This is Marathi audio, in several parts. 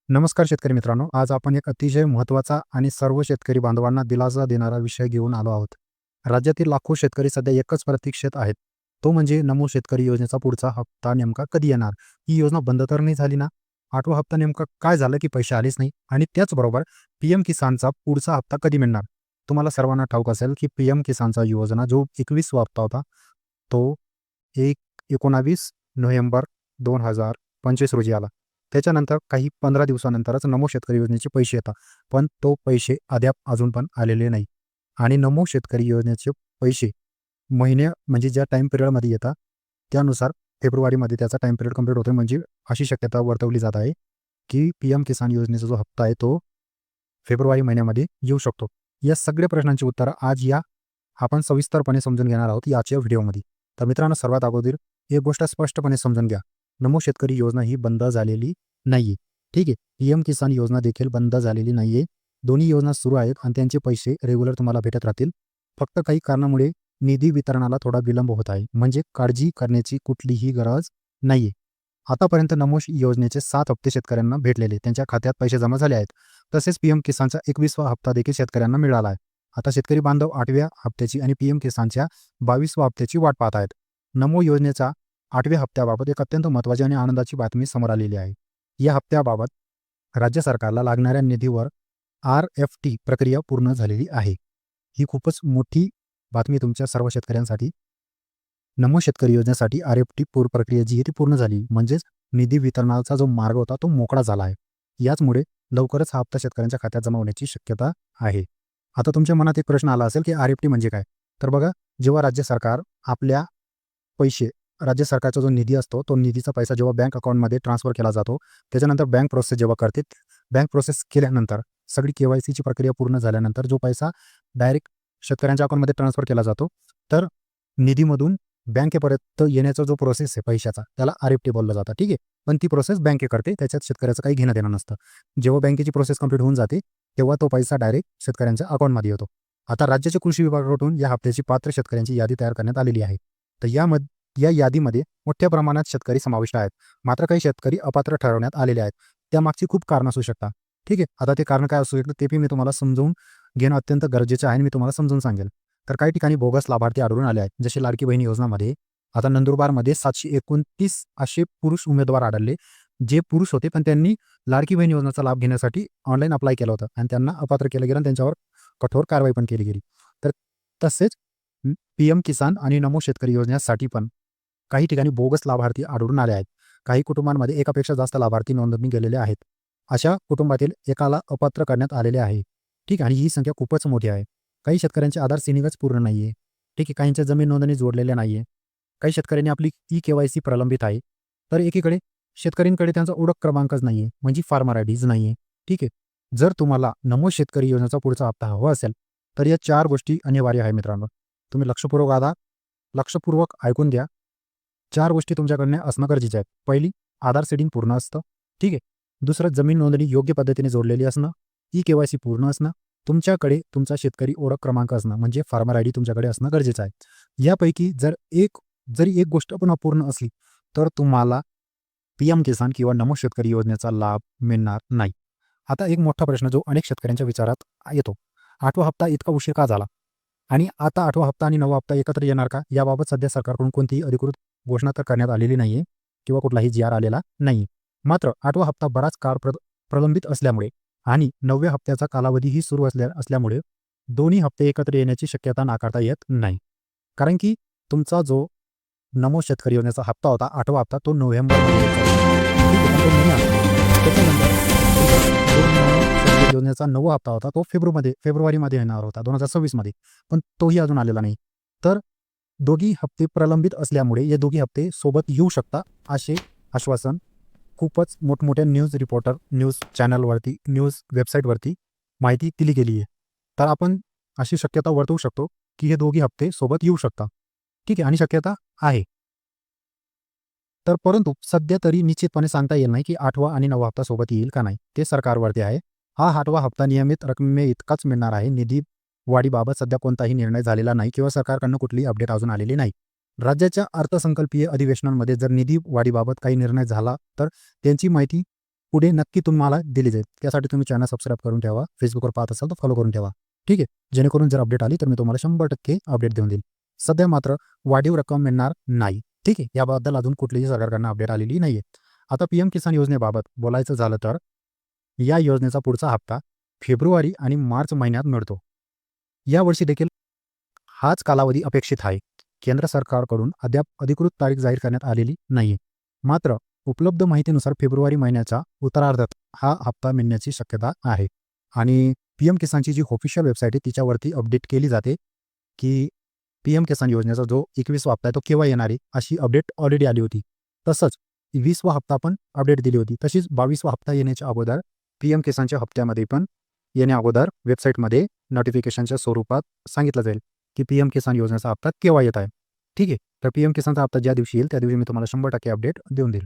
नमस्कार शेतकरी मित्रांनो, आज आपण एक अतिशय महत्त्वाचा आणि सर्व शेतकरी बांधवांना दिलासा देणारा विषय घेऊन आलो आहोत. राज्यातील लाखो शेतकरी सध्या एकच प्रतीक्षेत आहेत. तो म्हणजे नमो शेतकरी योजनेचा पुढचा हप्ता नेमका कधी येणार? ही योजना बंद तर नाही झाली ना? 8वा हप्ता नेमका काय झालं की पैसे आलेच नाही? आणि त्याचबरोबर पीएम किसानचा पुढचा हप्ता कधी मिळणार? तुम्हाला सर्वांना ठाऊक असेल की पीएम किसानचा योजना जो 21वा हप्ता होता, तो 19 नोव्हेंबर 2025 रोजी आला. त्याच्यानंतर काही 15 दिवसानंतरच नमो शेतकरी योजनेचे पैसे येतात. पण तो पैसे अद्याप अजून पण आलेले नाही. आणि नमो शेतकरी योजनेचे पैसे महिने म्हणजे ज्या टाईम पिरियडमध्ये येतात, त्यानुसार फेब्रुवारीमध्ये त्याचा टाईम पिरियड कंप्लीट होतो. म्हणजे अशी शक्यता वर्तवली जात आहे, की पीएम किसान योजनेचा जो हप्ता आहे, तो फेब्रुवारी महिन्यामध्ये येऊ शकतो. या सगळ्या प्रश्नांची उत्तरं आज आपण सविस्तरपणे समजून घेणार आहोत याच्या व्हिडिओमध्ये. तर मित्रांनो, सर्वात अगोदर एक गोष्ट स्पष्टपणे समजून घ्या. नमो शेतकरी योजना ही बंद झालेली नाहीये. ठीक आहे. पीएम किसान योजना देखील बंद झालेली नाहीये. दोन्ही योजना सुरू आहेत आणि त्यांचे पैसे रेग्युलर तुम्हाला भेटत राहतील. फक्त काही कारणामुळे निधी वितरणाला थोडा विलंब होत आहे. म्हणजे काळजी करण्याची कुठलीही गरज नाहीये. आतापर्यंत नमो योजनेचे 7 हप्ते शेतकऱ्यांना भेटलेले, त्यांच्या खात्यात पैसे जमा झाले आहेत. तसेच पीएम किसानचा 21वा हप्ता देखील शेतकऱ्यांना मिळाला आहे. आता शेतकरी बांधव 8व्या हप्त्याची आणि पीएम किसानच्या 22व्या हप्त्याची वाट पाहत आहेत. नमो योजनेचा 8व्या हप्त्याबाबत एक अत्यंत महत्त्वाची आणि आनंदाची बातमी समोर आलेली आहे. या हप्त्याबाबत राज्य सरकारला लागणाऱ्या निधीवर RFT प्रक्रिया पूर्ण झालेली आहे. ही खूपच मोठी बातमी तुमच्या सर्व शेतकऱ्यांसाठी. नमो शेतकरी योजनेसाठी RFT प्रक्रिया जी आहे ती पूर्ण झाली. म्हणजेच निधी वितरणाचा जो मार्ग होता तो मोकळा झाला आहे. याचमुळे लवकरच हा हप्ता शेतकऱ्यांच्या खात्यात जमा होण्याची शक्यता आहे. आता तुमच्या मनात एक प्रश्न आला असेल की RFT म्हणजे काय? तर बघा, जेव्हा राज्य सरकार आपल्या पैसे राज्य सरकारचा जो निधी असतो, तो निधीचा पैसा जेव्हा बँक अकाउंटमध्ये ट्रान्सफर केला जातो, त्याच्यानंतर बँक प्रोसेस जेव्हा करते, बँक प्रोसेस केल्यानंतर सगळी KYCची प्रक्रिया पूर्ण झाल्यानंतर जो पैसा डायरेक्ट शेतकऱ्यांच्या अकाउंटमध्ये ट्रान्सफर केला जातो, तर निधीमधून बँकेपर्यंत येण्याचा जो प्रोसेस आहे पैशाचा, त्याला RFT बोललं जातं. ठीक आहे. पण ती प्रोसेस बँके करते, त्याच्यात शेतकऱ्याचं काही घेणं देणं नसतं. जेव्हा बँकेची प्रोसेस कंप्लीट होऊन जाते, तेव्हा तो पैसा डायरेक्ट शेतकऱ्यांच्या अकाउंटमध्ये येतो. आता राज्याच्या कृषी विभागाकडून या हप्त्याची पात्र शेतकऱ्यांची यादी तयार करण्यात आलेली आहे. तर या यादीमध्ये मोठ्या प्रमाणात शेतकरी समाविष्ट आहेत. मात्र काही शेतकरी अपात्र ठरवण्यात आलेले आहेत. त्यामागची खूप कारणं असू शकतात. ठीक आहे. आता ते कारण काय असू शकतं ते मी तुम्हाला समजून घेणं अत्यंत गरजेचं आहे आणि मी तुम्हाला समजून सांगेल. तर काही ठिकाणी बोगस लाभार्थी आढळून आले आहेत. जसे लाडकी बहीण योजनामध्ये आता नंदुरबारमध्ये 729 असे पुरुष उमेदवार आढळले, जे पुरुष होते पण त्यांनी लाडकी बहीण योजनेचा लाभ घेण्यासाठी ऑनलाईन अप्लाय केलं होतं आणि त्यांना अपात्र केलं गेलं आणि त्यांच्यावर कठोर कारवाई पण केली गेली. तर तसेच पीएम किसान आणि नमो शेतकरी योजनेसाठी पण काही ठिकाणी बोगस लाभार्थी आढळून आले आहेत. काही कुटुंबांमध्ये एकापेक्षा जास्त लाभार्थी नोंदणी गेलेले आहेत. अशा कुटुंबातील एकाला अपात्र करण्यात आलेले आहे. ठीक आहे. आणि ही संख्या खूपच मोठी आहे. काही शेतकऱ्यांचे आधार सिनिंगच पूर्ण नाहीये. ठीक आहे. काहींच्या जमीन नोंदणी जोडलेल्या नाहीये. काही शेतकऱ्यांनी आपली KYC प्रलंबित आहे. तर एकीकडे शेतकऱ्यांकडे त्यांचा ओळख क्रमांकच नाहीये, म्हणजे फार्मर आयडीज नाहीये. ठीक आहे. जर तुम्हाला नमो शेतकरी योजनेचा पुढचा हप्ता हवा असेल, तर या 4 गोष्टी अनिवार्य आहे मित्रांनो. तुम्ही लक्षपूर्वक ऐकून घ्या. 4 गोष्टी तुमच्याकडनं असणं गरजेचं आहे. पहिली, आधार सीडिंग पूर्ण असतं. ठीक आहे. दुसरं, जमीन नोंदणी योग्य पद्धतीने जोडलेली असणं. KYC पूर्ण असणं. तुमच्याकडे तुमचा शेतकरी ओळख क्रमांक असणं, म्हणजे फार्मर ID तुमच्याकडे असणं गरजेचं आहे. यापैकी जरी एक गोष्ट पण अपूर्ण असली, तर तुम्हाला पीएम किसान किंवा नमो शेतकरी योजनेचा लाभ मिळणार नाही. आता एक मोठा प्रश्न जो अनेक शेतकऱ्यांच्या विचारात येतो, 8वा हप्ता इतका उशीर का झाला? आणि आता 8वा हप्ता आणि 9वा हप्ता एकत्र येणार का? याबाबत सध्या सरकारकडून कोणतीही अधिकृत घोषणा तर करण्यात आलेली नाहीये किंवा कुठलाही GR आलेला नाही. मात्र 8वा हप्ता बराच काळ प्रलंबित असल्यामुळे आणि 9व्या हप्त्याचा कालावधीही सुरू असल्यामुळे दोन्ही हप्ते एकत्र येण्याची शक्यता नाकारता येत नाही. कारण की तुमचा जो नमो शेतकरी योजनेचा हप्ता होता, 8वा हप्ता, तो योजनेचा 9वा हप्ता होता, तो फेब्रुवारीमध्ये येणार होता 2026 मध्ये, पण तोही अजून आलेला नाही. तर दोघी हप्ते प्रलंबित असल्यामुळे हे दोघी हप्ते सोबत येऊ शकतात, असे आश्वासन खूपच मोठमोठ्या न्यूज चॅनलवरती, न्यूज वेबसाईटवरती माहिती दिली गेली आहे. तर आपण अशी शक्यता वर्तवू शकतो की हे दोघी हप्ते सोबत येऊ शकतात. ठीक आहे. आणि शक्यता आहे. तर परंतु सध्या तरी निश्चितपणे सांगता येईल नाही की 8वा आणि 9वा हप्ता सोबत येईल का नाही, ते सरकारवरती आहे. हा 8वा हप्ता नियमित रकमे इतकाच मिळणार आहे. निधी वाढीबाबत सध्या कोणताही निर्णय झालेला नाही किंवा सरकारकडून कुठलीही अपडेट अजून आलेली नाही. राज्याच्या अर्थसंकल्पीय अधिवेशनांमध्ये जर निधी वाढीबाबत काही निर्णय झाला, तर त्यांची माहिती पुढे नक्की तुम्हाला दिली जाईल. त्यासाठी तुम्ही चॅनल सबस्क्राईब करून ठेवा. फेसबुकवर पाहत असाल तर फॉलो करून ठेवा. ठीक आहे. जेणेकरून जर अपडेट आली तर मी तुम्हाला 100% अपडेट देऊन देईल. सध्या मात्र वाढीव रक्कम मिळणार नाही. ठीक आहे. याबद्दल अजून कुठलीही सरकारकडून अपडेट आलेली नाही आहे. आता पीएम किसान योजनेबाबत बोलायचं झालं तर या योजनेचा पुढचा हप्ता फेब्रुवारी आणि मार्च महिन्यात मिळतो. यावर्षी देखील हाच कालावधी अपेक्षित आहे. केंद्र सरकारकडून अद्याप अधिकृत तारीख जाहीर करण्यात आलेली नाही. मात्र उपलब्ध माहितीनुसार फेब्रुवारी महिन्याच्या उत्तरार्धात हा हप्ता मिळण्याची शक्यता आहे. आणि पीएम किसानची जी ऑफिशियल वेबसाईट आहे तिच्यावरती अपडेट केली जाते की पीएम किसान योजनेचा जो 21वा हप्ता आहे तो केव्हा येणार आहे, अशी अपडेट ऑलरेडी आली होती. तसंच 20वा हप्ता पण अपडेट दिली होती. तशीच 22वा हप्ता येण्याच्या अगोदर पीएम किसानच्या हप्त्यामध्ये पण येण्या अगोदर वेबसाईटमध्ये नोटिफिकेशनच्या स्वरूपात सांगितलं जाईल की पीएम किसान योजनेचा हप्ता केव्हा येत आहे. ठीक आहे. तर पीएम किसानचा हप्ता ज्या दिवशी येईल त्या दिवशी मी तुम्हाला 100% अपडेट देऊन देईल.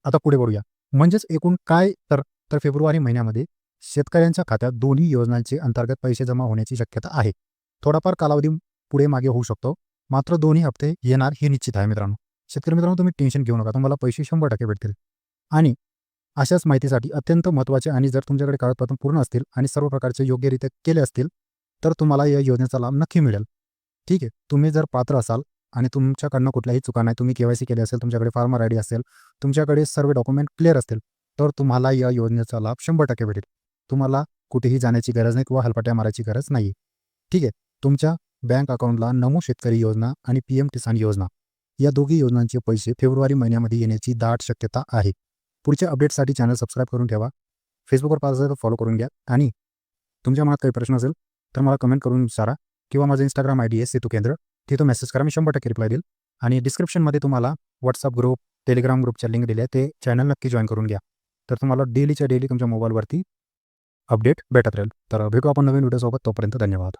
आता पुढे वळूया. म्हणजेच एकूण काय तर फेब्रुवारी महिन्यामध्ये शेतकऱ्यांच्या खात्यात दोन्ही योजनांचे अंतर्गत पैसे जमा होण्याची शक्यता आहे. थोडाफार कालावधी पुढे मागे होऊ शकतो. मात्र दोन्ही हप्ते येणार हे निश्चित आहे मित्रांनो. शेतकरी मित्रांनो, तुम्ही टेन्शन घेऊ नका. तुम्हाला पैसे 100% भेटतील. आणि अशाच माहितीसाठी अत्यंत महत्त्वाचे आणि जर तुमच्याकडे कागदपत्र पूर्ण असतील आणि सर्व प्रकारचे योग्यरित्या केले असतील तर तुम्हाला या योजनेचा लाभ नक्की मिळेल. ठीक आहे. तुम्ही जर पात्र असाल आणि तुमच्याकडनं कुठल्याही चुका नाही, तुम्ही केवायसी केली असेल, तुमच्याकडे फार्मर आयडी असेल, तुमच्याकडे सर्व डॉक्युमेंट क्लिअर असतील तर तुम्हाला या योजनेचा लाभ 100% भेटेल. तुम्हाला कुठेही जाण्याची गरज नाही किंवा हलपाट्या मारायची गरज नाही. ठीक आहे. तुमच्या बँक अकाउंटला नमो शेतकरी योजना आणि पीएम किसान योजना या दोघी योजनांचे पैसे फेब्रुवारी महिन्यामध्ये येण्याची दाट शक्यता आहे. पुढच्या अपडेटसाठी चॅनल सबस्क्राईब करून ठेवा. फेसबुकवर पाहत असाल तर फॉलो करून घ्या. आणि तुमच्या मनात काही प्रश्न असेल तर मला कमेंट करून विचारा किंवा माझं इंस्टाग्राम आयडी आहे सेतू केंद्र, तिथं मेसेज करा. मी 100% रिप्लाय देईल. आणि डिस्क्रिप्शनमध्ये तुम्हाला व्हॉट्सअप ग्रुप, टेलिग्राम ग्रुपच्या लिंक दिल्या, ते चॅनल नक्की जॉईन करून घ्या. तर तुम्हाला डेलीच्या डेली तुमच्या मोबाईलवरती अपडेट भेटत राहील. तर भेटू आपण नवीन व्हिडिओसोबत. तोपर्यंत धन्यवाद.